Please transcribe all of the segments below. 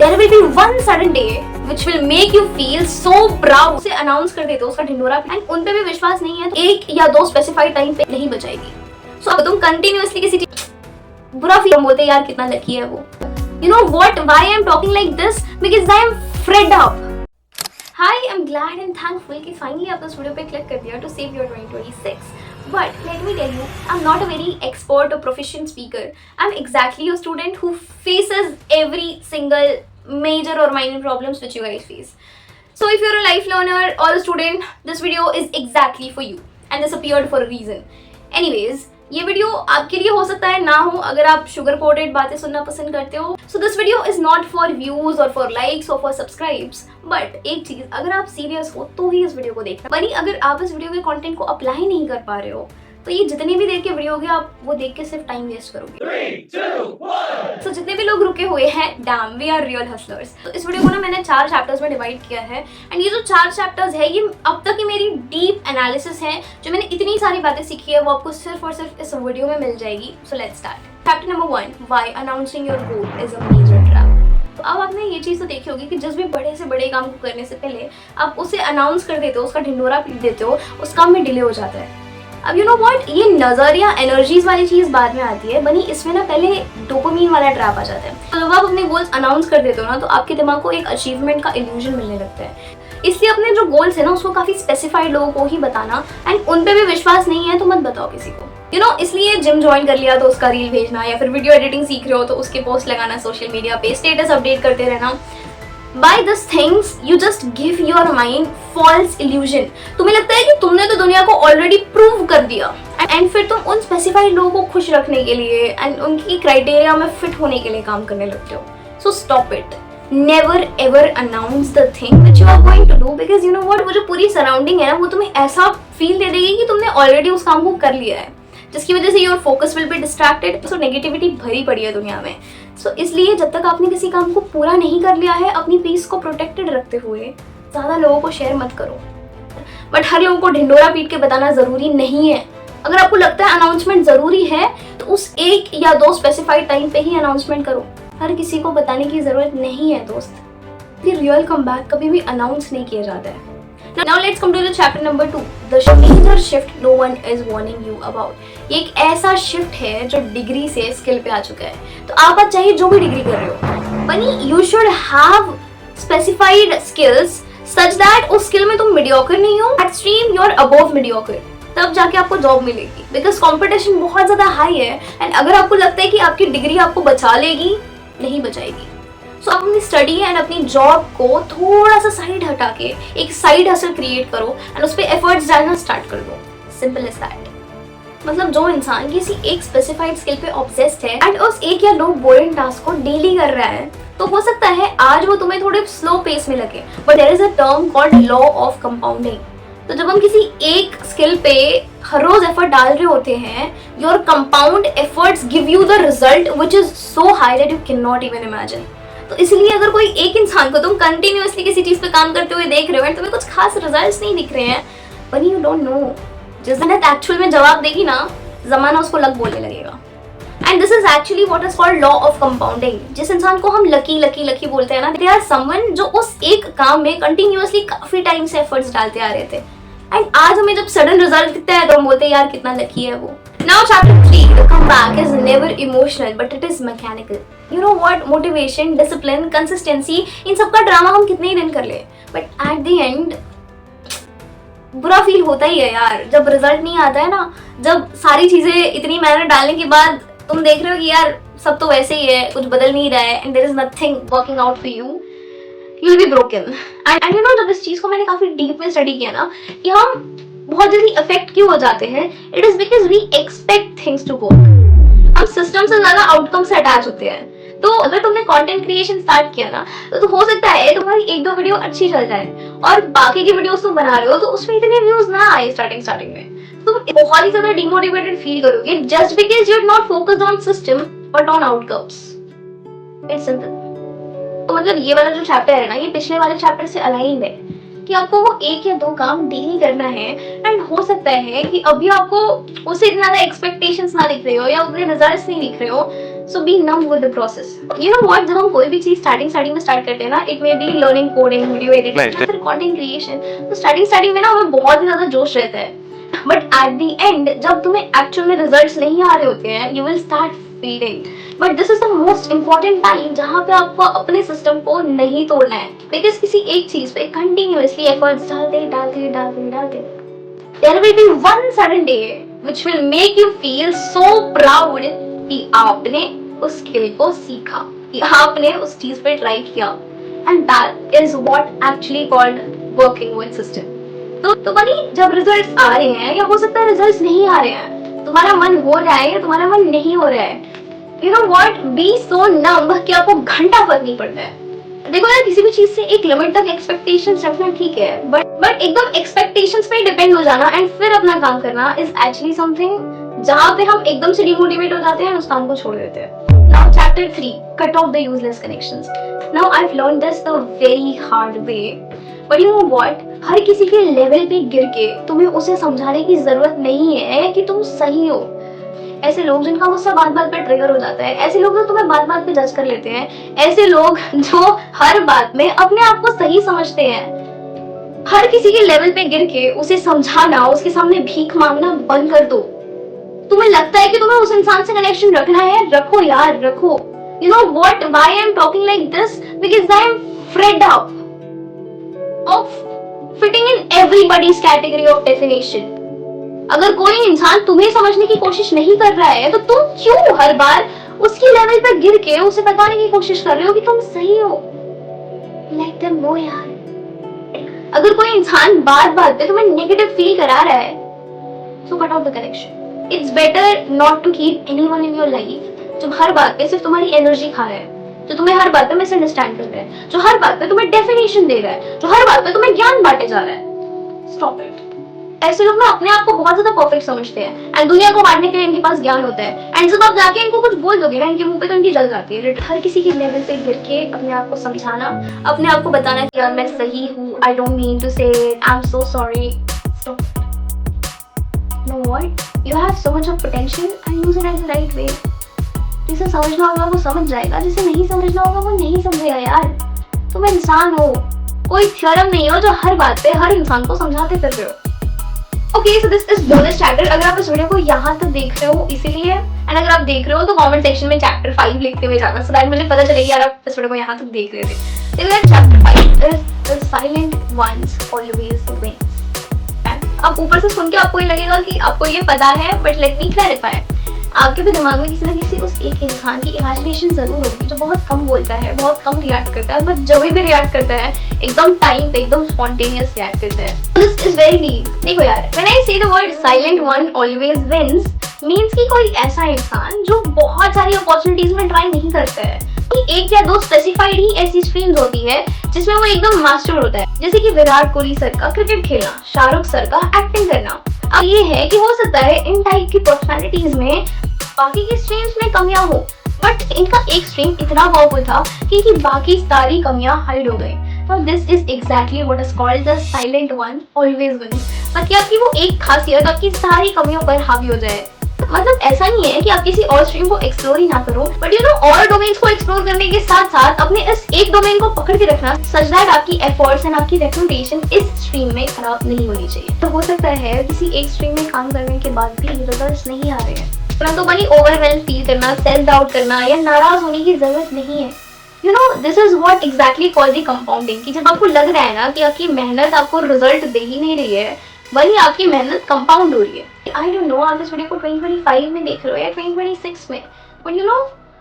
there will be one sudden day which will make you feel so proud. उसे announce कर देते हो उसका ढिंडोरा, एंड उन पे भी विश्वास नहीं है तो एक या दो स्पेसिफाइड टाइम पे नहीं बचाएगी. सो अब तुम कंटिन्यूअसली किसी बुरा फील बोलते यार कितना लकी है वो. You know what? Why I'm talking like this? Because I am fed up. Hi, I'm glad and thankful कि finally आप इस वीडियो पे क्लिक कर दिया to save your 2026. But let me tell you, I'm not a very expert or proficient speaker. I'm exactly a student who faces every single major or minor problems which you guys face. So if you're a life learner or a student, this video is exactly for you. And this appeared for a reason. Anyways, ये video आपके लिए हो सकता है ना हो अगर आप शुगर कोटेड बातें सुनना पसंद करते हो. So this video is not for views और फॉर लाइक्स और फॉर सब्सक्राइब्स. बट एक चीज, अगर आप सीरियस हो तो ही इस वीडियो को देखना. वही अगर आप इस वीडियो के कंटेंट को अप्लाई नहीं कर पा रहे हो तो ये जितनी भी देर के वीडियो होगी आप वो देख के सिर्फ टाइम वेस्ट करोगे. 3, 2, 1. So, जितने भी लोग रुके हुए हैं, damn we are real hustlers. तो इस वीडियो को ना मैंने 4 चैप्टर्स में डिवाइड किया है, एंड ये जो 4 चैप्टर्स है ये अब तक की मेरी डीप एनालिसिस है. जो मैंने इतनी सारी बातें सीखी है वो आपको सिर्फ और सिर्फ इस वीडियो में मिल जाएगी. So let's start. Chapter number 1, why announcing your goal is a major trap. तो अब आपने ये चीज़ तो देखी होगी कि जिस भी बड़े से बड़े काम को करने से पहले आप उसे अनाउंस कर देते हो, उसका ढिंडोरा पीट देते हो, उस काम में डिले हो जाता है. अब यू नो व्हाट, ये नजर या एनर्जीज वाली चीज बाद में आती है, बनी इसमें ना पहले डोपामीन वाला ट्रैप आ जाता है. तो जब आप अपने गोल्स अनाउंस कर देते हो ना तो आपके दिमाग को एक अचीवमेंट का इल्यूजन मिलने लगता है. इसलिए अपने जो गोल्स है ना उसको काफी स्पेसिफाइड लोगों को ही बताना, एंड उन पे भी विश्वास नहीं है तो मत बताओ किसी को. यू नो, इसलिए जिम ज्वाइन कर लिया तो उसका रील भेजना, या फिर वीडियो एडिटिंग सीख रहे हो तो उसके पोस्ट लगाना सोशल मीडिया पे, स्टेटस अपडेट करते रहना. By these things, you just give your mind false illusion. तुम्हें लगता है कि तुमने तो दुनिया को ऑलरेडी प्रूव कर दिया, एंड फिर तुम उन स्पेसिफाइड लोगों को खुश रखने के लिए एंड उनकी क्राइटेरिया में फिट होने के लिए काम करने लगते हो. So stop it. Never ever announce the thing which you are going to do, because you know what, वो जो पूरी सराउंडिंग है ना वो तुम्हें ऐसा फील दे देगी कि तुमने ऑलरेडी उस काम को कर लिया है, जिसकी वजह से your focus will be distracted. So negativity भरी पड़ी है दुनिया में. सो इसलिए जब तक आपने किसी काम को पूरा नहीं कर लिया है, अपनी पीस को प्रोटेक्टेड रखते हुए ज़्यादा लोगों को शेयर मत करो. बट हर लोगों को ढिंडोरा पीट के बताना ज़रूरी नहीं है. अगर आपको लगता है अनाउंसमेंट ज़रूरी है तो उस एक या दो स्पेसिफाइड टाइम पे ही अनाउंसमेंट करो. हर किसी को बताने की ज़रूरत नहीं है दोस्त. फिर रियल कमबैक कभी भी अनाउंस नहीं किया जाता है. Now let's come to the chapter number 2, the major shift no one is warning you about. ये एक ऐसा शिफ्ट है जो डिग्री से स्किल पे आ चुका है. तो आप आज चाहे जो भी डिग्री कर रहे हो, बनी you should have specified skills such that उस स्किल में तुम मीडियोकर नहीं हो, extreme you are above mediocre. तब जाके आपको जॉब मिलेगी, बिकॉज कंपटीशन बहुत ज्यादा हाई है. एंड अगर आपको लगता है कि आपकी डिग्री आपको बचा लेगी, नहीं बचाएगी. सो आप अपनी स्टडी एंड अपनी जॉब को थोड़ा सा साइड हटा के एक साइड हसल क्रिएट करो एंड उस पर एफर्ट्स डालना स्टार्ट कर दो. Simple is that. मतलब जो इंसान किसी एक स्पेसिफाइड स्किल पे ऑब्सेस्ड है एंड उस एक या दो बोरिंग टास्क को डेली कर रहा है, तो हो सकता है आज वो तुम्हें थोड़े स्लो पेस में लगे, but there is a term called law of compounding. तो जब हम किसी एक स्किल पे हर रोज एफर्ट डाल रहे होते हैं, your compound efforts give you the result which is so high that you can not even imagine. तो इसलिए अगर कोई एक इंसान को तुम कंटिन्यूअसली किसी चीज पे काम करते हुए देख रहे हो एंड तुम्हें कुछ खास रिजल्ट्स नहीं दिख रहे हैं, बट यू डोंट नो, जिस दिन एक्चुअल में जवाब देगी ना, जमाना उसको लक बोलने लगेगा. And this is actually what is called law of compounding. जिस इंसान को हम लकी लकी लकी बोलते हैं ना, दे आर समवन जो उस एक काम में कंटिन्यूअसली काफी टाइम से एफर्ट्स डालते आ रहे थे, एंड आज हमें जब सडन रिजल्ट दिखता है तो हम बोलते हैं यार कितना लकी है वो. Now chapter 3, the comeback is never emotional but it is mechanical. You know what, motivation, discipline, consistency, इन सब का ड्रामा हम कितने ही दिन कर ले, but at the end बुरा फील होता ही है यार जब रिजल्ट नहीं आता है ना. जब सारी चीजें इतनी मेहनत डालने के बाद तुम देख रहे हो कि यार सब तो वैसे ही है, कुछ बदल नहीं रहा है, and there is nothing working out for you, you will be broken. And you know, जब इस चीज को मैंने काफी डीप में स्टडी किया ना कि हम बहुत जल्दी अफेक्ट क्यों हो जाते हैं, it is because we expect things to work. हम सिस्टम से ज्यादा आउटकम से अटैच होते हैं. तो अगर तुमने कंटेंट क्रिएशन स्टार्ट किया ना तो हो सकता है तुम्हारी एक दो वीडियो अच्छी चल जाए और बाकी की वीडियोस तुम बना रहे हो तो उसमें इतने व्यूज ना आए स्टार्टिंग में, तो बहुत ही ज्यादा डिमोटिवेटेड फील करोगे just because you are not focused on system but on outcomes. It's simple. तो मतलब ये वाला जो चैप्टर है ना, ये पिछले वाले चैप्टर से अलाइंड है कि आपको वो एक या दो काम डेली करना है. एंड हो सकता है कि अभी आपको उससे इतना ज्यादा एक्सपेक्टेशंस ना दिख रहे हो या उतने रिजल्ट्स नहीं दिख रहे हो, so be numb with the process. You know what, जब हम कोई भी चीज स्टार्टिंग में स्टार्ट करते हैं ना, it may be learning coding, video editing या फिर कंटेंट क्रिएशन, तो स्टार्टिंग में ना हमें बहुत ही ज्यादा जोश रहता है, बट एट द एंड जब तुम्हें एक्चुअल में रिजल्ट्स नहीं आ रहे होते हैं, you will start feeling. But this is the most important time जहाँ पे आपको अपने सिस्टम को नहीं तोड़ना है, बिकॉज किसी एक चीज पे कंटिन्यूअसली एफर्ट्स डालते there will be one sudden day which will make you feel so proud कि आपने उस स्किल को सीखा, कि आपने उस चीज पे ट्राई किया, and that is what actually called working with system। तो भाई जब रिजल्ट्स आ रहे हैं, या हो सकता है रिजल्ट्स नहीं आ रहे हैं, तुम्हारा मन हो रहा है या तुम्हारा मन नहीं हो रहा है, यू नो व्हाट, बी सो नम कि आपको घंटा फर्क नहीं पड़ता है। देखो यार, किसी भी चीज से एक लिमिट तक एक्सपेक्टेशंस रखना ठीक है, बट एकदम एक्सपेक्टेशंस पे डिपेंड हो जाना एंड फिर अपना काम करना इज एक्चुअली समथिंग जहां पे हम एकदम से डिमोटिवेट हो जाते हैं और उस काम को छोड़ देते हैं। Now chapter 3, cut off the useless connections. Now I have learned this the very hard way, but you know what, हर किसी के लेवल पे गिर के तुम्हें उसे समझाने की जरूरत नहीं है कि तुम सही हो। ऐसे लोग जिनका गुस्सा बात बात पे ट्रिगर हो जाता है, ऐसे लोग जो तुम्हें बात बात पे जज कर लेते हैं, ऐसे लोग जो हर बात में अपने आप को सही समझते हैं, हर किसी के लेवल पे गिर के उसे समझाना, उसके सामने भीख मांगना बंद कर दो। तुम्हें लगता है कि तुम्हें उस इंसान से कनेक्शन रखना है, रखो यार, रखो। You know what, why I am talking like this, because I am fed up of fitting in everybody's category of definition. अगर कोई इंसान तुम्हें समझने की कोशिश नहीं कर रहा है, तो तुम क्यों हर बार उसकी लेवल पर गिर के उसे बताने की कोशिश कर रहे हो कि तुम सही हो? लेट देम नो यार। अगर कोई इंसान बात बात पे तुम्हें नेगेटिव फील करा रहा है, so cut off the connection. It's better not to keep anyone in your life जो हर बात पे सिर्फ तुम्हारी एनर्जी खा रहा है, जो तुम्हें हर बात पे मिसअंडरस्टैंड कर रहा है, जो हर बात पे तुम्हें डेफिनेशन दे रहा है, जो हर बात पे तुम्हें ज्ञान बांटे जा रहा है। Stop it. ऐसे लोग ना अपने आप को बहुत ज्यादा परफेक्ट समझते हैं एंड दुनिया को बांटने के लिए इनके पास ज्ञान होता है, एंड जब आप जाके इनको कुछ बोल दोगे ना, इनके मुंह पे तो इनकी जल जाती है। हर किसी के लेवल पे गिर के अपने आप को समझाना, अपने आप को बताना कि यार मैं सही हूँ, आई डोंट मीन टू से it, I am so sorry. Know what, you have so much of potential and use it in the right way. जिसे समझना होगा वो समझ जाएगा, जिसे नहीं समझना होगा वो नहीं समझेगा। यार तुम इंसान हो, कोई थ्योरम नहीं हो जो हर बात पे हर इंसान को समझाते फिर रहे हो। Okay, so this is bonus chapter. अगर आप इस वीडियो को यहाँ तक देख रहे हो इसीलिए, एंड अगर आप देख रहे हो तो कमेंट सेक्शन में चैप्टर 5 लिखते हुए जाना, सो दैट मुझे पता चलेगा यार आप इस वीडियो को यहाँ तक देख रहे थे। Chapter 5 is the silent ones always win. अब ऊपर से सुन के आपको ये लगेगा कि आपको ये पता है, बट लेट मी क्लैरिफाई। आपके भी दिमाग में किसी न किसी उस एक इंसान की इमेजिनेशन जरूर होगी जो बहुत कम बोलता है, बहुत कम रिएक्ट करता है, बट जब भी रिएक्ट करता है एकदम टाइम पे, एकदम स्पॉन्टेनियस रिएक्ट करता है। This is very deep. देखो यार, when I say the word silent one always wins means कि कोई ऐसा इंसान जो बहुत सारी अपॉर्चुनिटीज में ट्राई नहीं करता है, एक या दो स्पेसिफाइड ही ऐसी स्ट्रीम्स होती है जिसमें वो एकदम मास्टर होता है, जैसे कि विराट कोहली सर का क्रिकेट खेलना, शाहरुख सर का एक्टिंग करना। अब ये है कि हो सकता है इन टाइप की पर्सनालिटीज में बाकी की स्ट्रीम्स में कमियां हो, बट इनका एक स्ट्रीम इतना पावरफुल था कि बाकी सारी कमियां हाइड हो गई। तो this is exactly what is called the silent one always wins. ताकि आपकी वो एक खासियत आपकी सारी कमियों पर हावी हो जाए। मतलब ऐसा नहीं है कि आप किसी और स्ट्रीम को एक्सप्लोर ही ना करो, बट यू नो और डोमेन्स को एक्सप्लोर करने के साथ साथ अपने इस एक डोमेन को पकड़ के रखना, सच दैट आपकी एफर्ट्स एंड आपकी रेपुटेशन इस स्ट्रीम में खराब नहीं होनी चाहिए। तो हो सकता है किसी एक स्ट्रीम में काम करने के बाद भी रिजल्ट्स नहीं आ रहे हैं, परंतु बनी ओवरवेल्म फील करना, सेल्फ डाउट करना या नाराज होने की जरूरत नहीं है। You know this is what exactly called the compounding, कि जब आपको लग रहा है ना कि आपकी मेहनत आपको रिजल्ट दे ही नहीं रही है, वही आपकी मेहनत कंपाउंड हो रही है। आई डोंट नो आप इस वीडियो को 2025 में देख रहे हो या 2026 में, but you no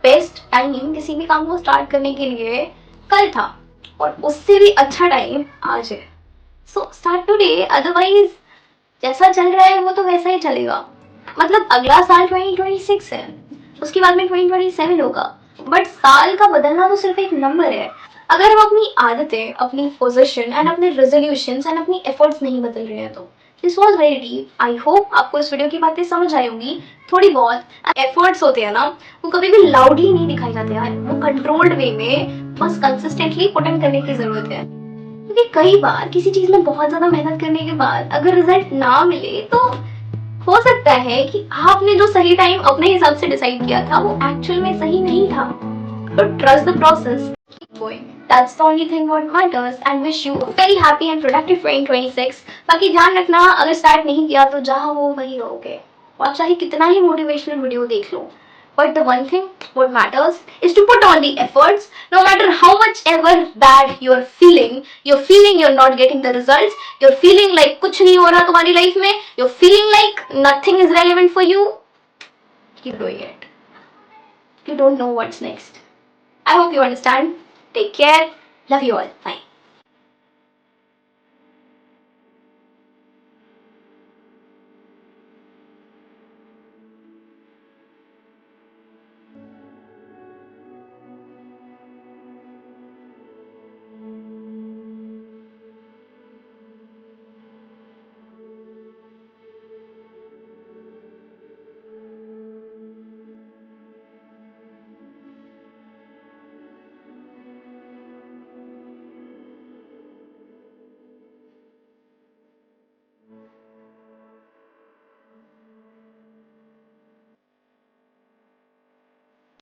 best time किसी भी काम को स्टार्ट करने के लिए कल था, और उससे भी अच्छा टाइम आज है। सो स्टार्ट टुडे, अदरवाइज जैसा चल रहा है वो तो वैसा ही चलेगा। मतलब अगला साल 2026 है, उसके बाद में 2027 होगा, बट साल का बदलना तो सिर्फ एक नंबर है। अगर हम अपनी आदतें, अपनी पोजीशन एंड अपने रेजोल्यूशंस एंड अपनी एफर्ट्स नहीं बदल रहे हैं तो this was very deep. I hope आपको इस वीडियो की बातें समझ आई होंगी। थोड़ी बहुत एफर्ट्स होते हैं ना, वो कभी भी लाउडली नहीं दिखाई जाते यार, वो कंट्रोल्ड वे में बस कंसिस्टेंटली पुट इन करने की जरूरत है। क्योंकि कई बार किसी चीज में बहुत ज्यादा मेहनत करने के बाद अगर रिजल्ट ना मिले तो हो सकता है कि आपने जो सही टाइम अपने हिसाब से डिसाइड किया था वो एक्चुअल में सही नहीं था, but trust the process, keep going. That's the only thing what matters and wish you a very happy and productive 2026. बाकी ध्यान रखना, अगर स्टार्ट नहीं किया तो जहाँ हो वहीं रहोगे, और चाहे कितना ही मोटिवेशनल वीडियो देख लो, but the one thing what matters is to put on the efforts. No matter how much ever bad you're feeling you're not getting the results, you're feeling like कुछ नहीं हो रहा तुम्हारी लाइफ में, you're feeling like nothing is relevant for you, keep doing it. You don't know what's next. I hope you understand. Take care. Love you all. Bye.